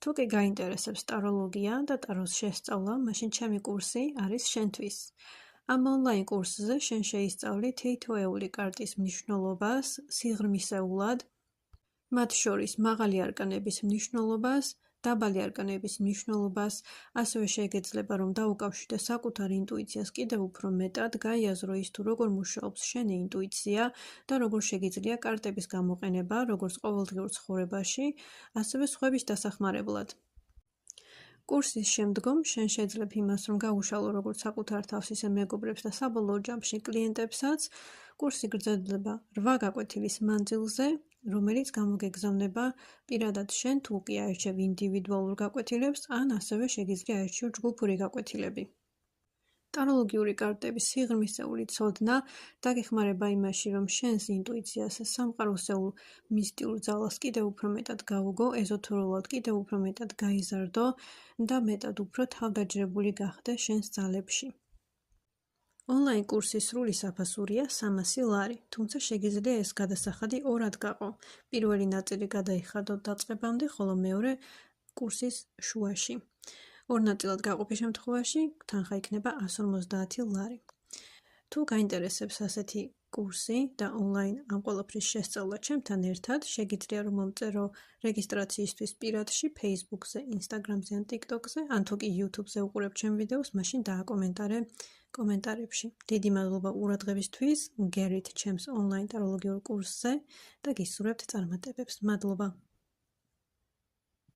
თუ კი გაინტერესებს ტაროლოგია და ტაროს შესწავლა, მაშინ ჩემი კურსი არის შენთვის. ამ ონლაინ კურსზე შენ შეისწავლი თითოეული კარტის მნიშვნელობას სიღრმისეულად, მათ შორის მაღალი არკანების მნიშვნელობას, დაბალი არკანების მნიშვნელობას, ასევე შეგეძლება რომ დაუკავშირდე საკუთარ ინტუიციას კიდევ უფრო მეტად, გაიაზრო ის თუ როგორ მუშაობს შენი ინტუიცია და როგორ შეგიძლია კარტების გამოყენება, როგორც ყოველდღიურ ცხოვრებაში, ასევე სხვების დასახმარებლად. კურსის შემდგომ შენ შეძლებ იმას, რომ გაუშალო როგორც საკუთარ თავს, ისე მეგობრებს და საბოლოო ჯამში კლიენტებსაც. კურსი გრძელდება 8 გაკვეთილის მანძილზე, რომელიც გამოგეგზავნება პირადად შენ თუ კი აირჩევ ინდივიდუალურ გაკვეთილებს, ან ასევე შეგიძლია აირჩიო ჯგუფური გაკვეთილები. ტაროლოგიური კარტების სიღრმისეული ცოდნა დაგეხმარება იმაში, რომ შენს ინტუიციას სამყაროსეულ მისტიურ ძალას კიდევ უფრო მეტად გაუგო, ეზოთერულად კიდევ უფრო მეტად გაიზარდო და მეტად უფრო თავდაჯერებული გახდე შენს ძალებში. ონლაინ კურსის სრული საფასურია 300 ლარი, თუმცა შეგიძლია ეს გადასახადი ორად გაყო. პირველი ნაწილი გადაიხადოთ დაწყებამდე, ხოლო მეორე კურსის შუაში. ორ ნაწილად გაყოფის შემთხვევაში თანხა იქნება 150 ლარი. თუ გაინტერესებს ასეთი კურსი და ონლაინ ამ ყველაფრის შესწავლა ჩემთან ერთად, შეგიძლია რომ მომწერო რეგისტრაციისთვის პირადში Facebook-ზე, Instagram-ზე ან TikTok-ზე, ან თუ კი YouTube-ზე უყურებ ჩემ ვიდეოს, მაშინ დააკომენტარე კომენტარებში. დიდი მადლობა ყურადღებისთვის, გერით ჩემს ონლაინ ტაროლოგიურ კურსზე და გისურვებთ წარმატებებს. მადლობა.